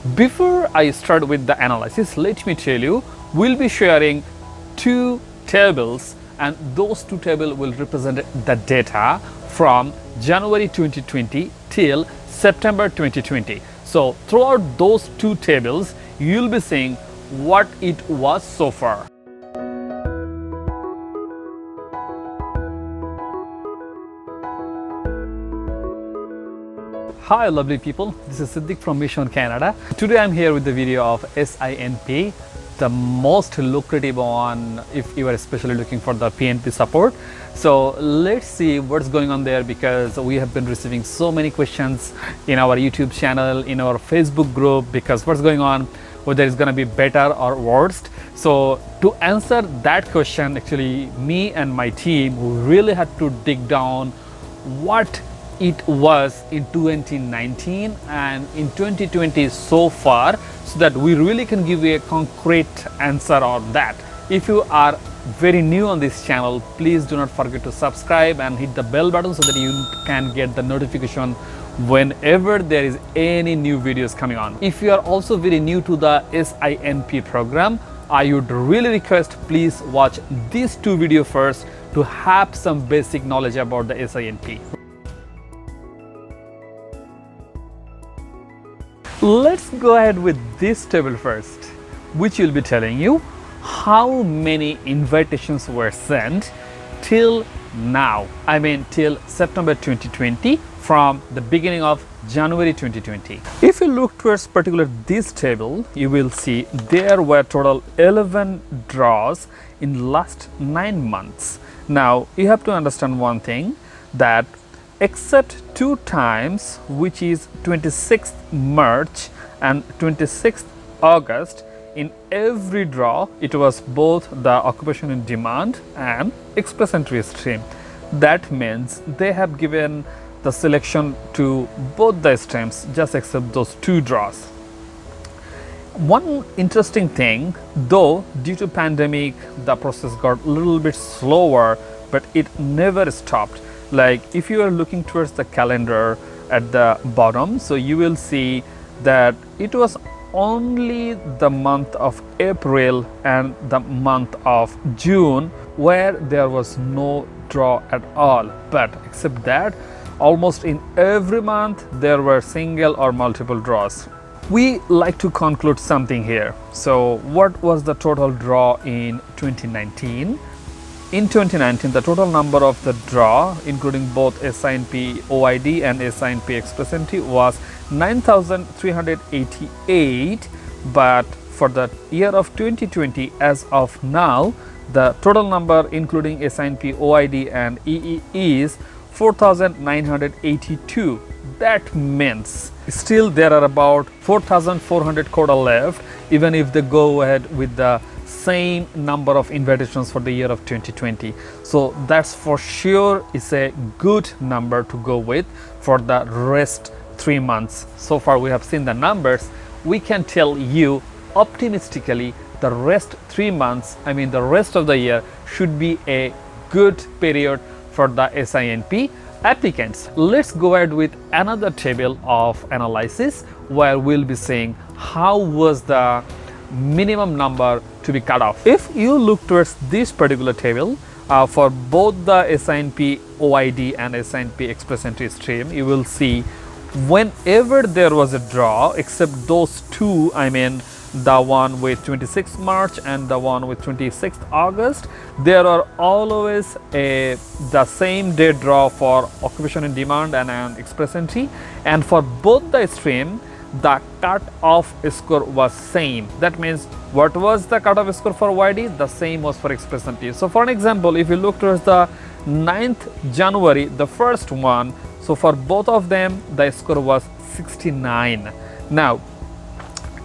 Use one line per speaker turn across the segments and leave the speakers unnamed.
Before I start with the analysis, let me tell you, we'll be sharing two tables, and those two tables will represent the data from January 2020 till September 2020. So throughout those two tables, you'll be seeing what it was so far. Hi lovely people, this is Siddiq from Mission Canada. Today I'm here with the video of SINP, the most lucrative one if you are especially looking for the PNP support. So let's see what's going on there, because we have been receiving so many questions in our YouTube channel, in our Facebook group, because what's going on, whether it's going to be better or worst. So to answer that question, actually me and my team really had to dig down what it was in 2019 and in 2020 so far, so that we really can give you a concrete answer on that. If you are very new on this channel, please do not forget to subscribe and hit the bell button so that you can get the notification whenever there is any new videos coming on. If you are also very new to the SINP program, I would really request please watch these two videos first to have some basic knowledge about the SINP. Let's go ahead with this table first, which will be telling you how many invitations were sent till now. I mean till September 2020 from the beginning of January 2020. If you look towards particular this table, you will see there were total 11 draws in last 9 months. Now you have to understand one thing, that except two times, which is 26th March and 26th August, in every draw it was both the occupation in demand and express entry stream. That means they have given the selection to both the streams, just except those two draws. One interesting thing, though due to pandemic the process got a little bit slower, but it never stopped. Like if you are looking towards the calendar at the bottom, so you will see that it was only the month of April and the month of June where there was no draw at all, but except that almost in every month there were single or multiple draws. We like to conclude something here. So what was the total draw in 2019? In 2019, the total number of the draw, including both SINP OID and SINP Express Entry, was 9,388. But for the year of 2020, as of now, the total number, including SINP OID and EE, is 4,982. That means still there are about 4,400 quota left, even if they go ahead with the same number of invitations for the year of 2020. So that's for sure is a good number to go with for the rest 3 months. So far we have seen the numbers. We can tell you optimistically the rest 3 months, I mean the rest of the year, should be a good period for the SINP applicants. Let's go ahead with another table of analysis where we'll be saying how was the minimum number to be cut off. If you look towards this particular table for both the SINP OID and SINP Express Entry stream, you will see whenever there was a draw, except those two, I mean the one with 26th March and the one with 26th August, there are always the same day draw for occupation in demand and an express entry, and for both the stream the cut-off score was same. That means what was the cut-off score for OID, the same was for express entry. So for an example, if you look towards the 9th January, the first one, so for both of them the score was 69. Now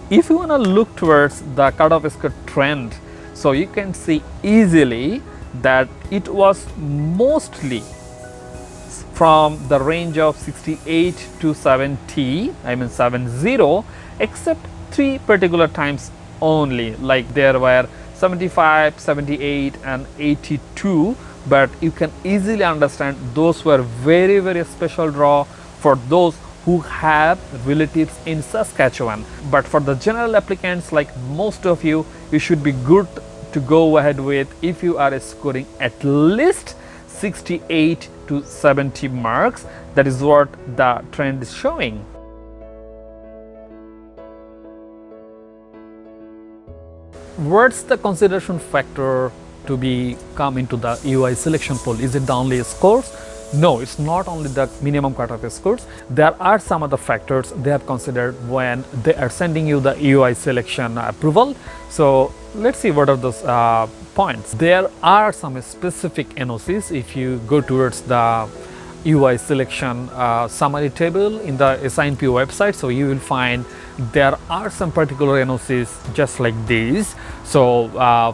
if you want to look towards the cut-off score trend, so you can see easily that it was mostly from the range of 68 to 70, I mean 70, except 3 particular times only, like there were 75, 78 and 82, but you can easily understand those were very special draw for those who have relatives in Saskatchewan. But for the general applicants like most of you, you should be good to go ahead with if you are scoring at least 68 to 70 marks. That is what the trend is showing. What's the consideration factor to be come into the UI selection pool? Is it the only scores? No, it's not only the minimum cutoff scores. There are some other factors they have considered when they are sending you the UI selection approval. So let's see what are those points. There are some specific NOCs. If you go towards the UI selection summary table in the SINP website, so you will find there are some particular NOCs just like these. So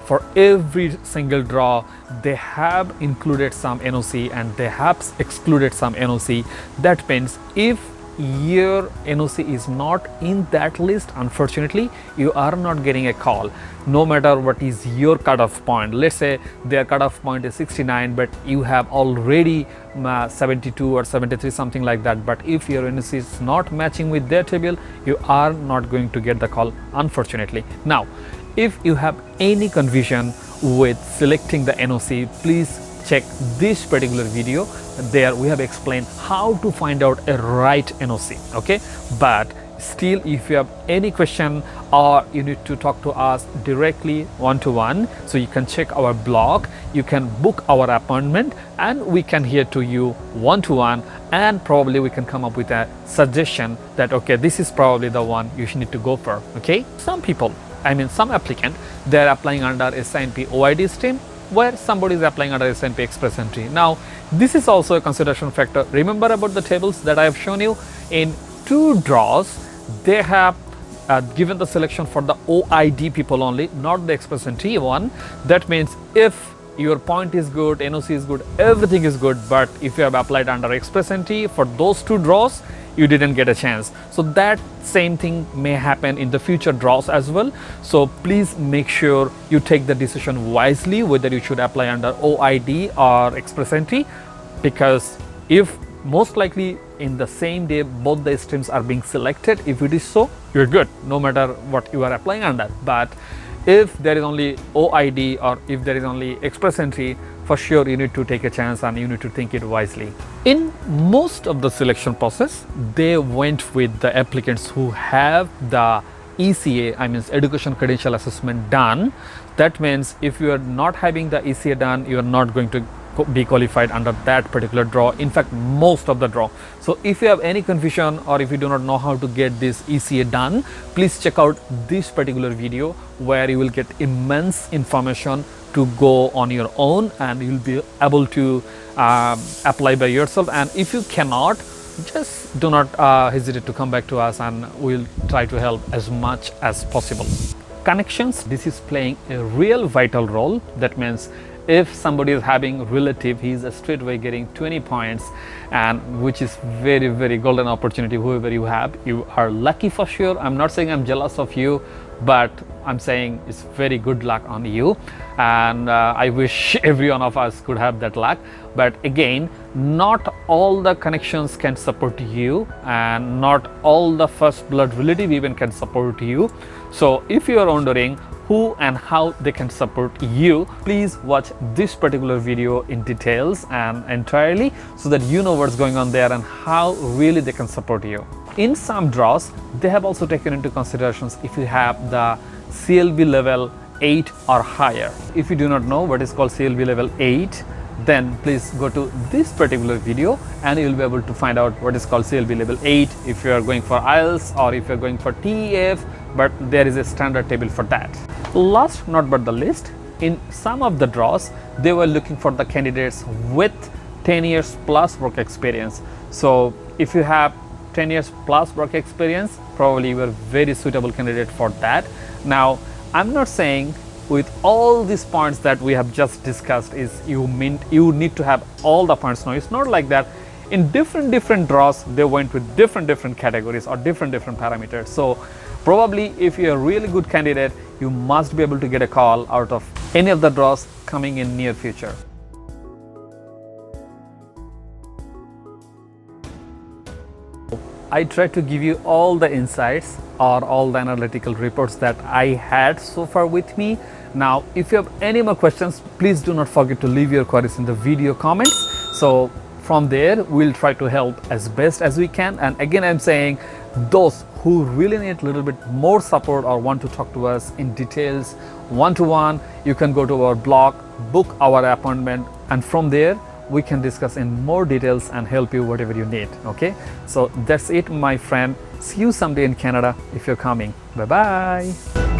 for every single draw they have included some NOC and they have excluded some NOC. That means if your NOC is not in that list, unfortunately you are not getting a call, no matter what is your cutoff point. Let's say their cutoff point is 69 but you have already 72 or 73, something like that. But if your NOC is not matching with their table, you are not going to get the call, unfortunately. Now if you have any confusion with selecting the NOC, please check this particular video. There we have explained how to find out a right NOC, okay? But still, if you have any question or you need to talk to us directly one-to-one, so you can check our blog, you can book our appointment and we can hear to you one-to-one, and probably we can come up with a suggestion that okay, this is probably the one you should need to go for, okay? Some people, I mean some applicant, they are applying under SINP OID stream, where somebody is applying under SINP Express Entry. Now this is also a consideration factor. Remember about the tables that I have shown you? In 2 draws they have given the selection for the OID people only, not the Express Entry one. That means if your point is good, NOC is good, everything is good, but if you have applied under Express Entry for those 2 draws, you didn't get a chance. So that same thing may happen in the future draws as well. So please make sure you take the decision wisely whether you should apply under OID or Express Entry, because if most likely in the same day both the streams are being selected, if it is so, you're good no matter what you are applying under. But if there is only OID or if there is only Express Entry, for sure you need to take a chance and you need to think it wisely. In most of the selection process, they went with the applicants who have the ECA, I mean Education Credential Assessment done. That means if you are not having the ECA done, you are not going to be qualified under that particular draw, in fact most of the draw. So if you have any confusion or if you do not know how to get this ECA done, please check out this particular video where you will get immense information to go on your own and you'll be able to apply by yourself. And if you cannot, just do not hesitate to come back to us and we'll try to help as much as possible. Connections, this is playing a real vital role. That means if somebody is having relative, he is straight away getting 20 points, and which is very golden opportunity. Whoever you have, you are lucky for sure. I'm not saying I'm jealous of you, but I'm saying it's very good luck on you, and I wish every one of us could have that luck. But again, not all the connections can support you and not all the first blood relative even can support you. So if you are wondering who and how they can support you, please watch this particular video in details and entirely so that you know what's going on there and how really they can support you. In some draws, they have also taken into considerations if you have the CLB level 8 or higher. If you do not know what is called CLB level 8, then please go to this particular video and you will be able to find out what is called CLB level 8 if you are going for IELTS or if you are going for TEF, but there is a standard table for that. Last not but the least, in some of the draws, they were looking for the candidates with 10 years plus work experience. So if you have 10 years plus work experience, probably you are a very suitable candidate for that. Now, I'm not saying with all these points that we have just discussed is you need to have all the points. No, it's not like that. In different draws, they went with different categories or different parameters. So probably if you're a really good candidate, you must be able to get a call out of any of the draws coming in near future. I tried to give you all the insights or all the analytical reports that I had so far with me. Now, if you have any more questions, please do not forget to leave your queries in the video comments. So from there, we'll try to help as best as we can. And again, I'm saying those who really need a little bit more support or want to talk to us in details, one-to-one, you can go to our blog, book our appointment, and from there, we can discuss in more details and help you whatever you need. Okay, so that's it, my friend. See you someday in Canada if you're coming. Bye bye.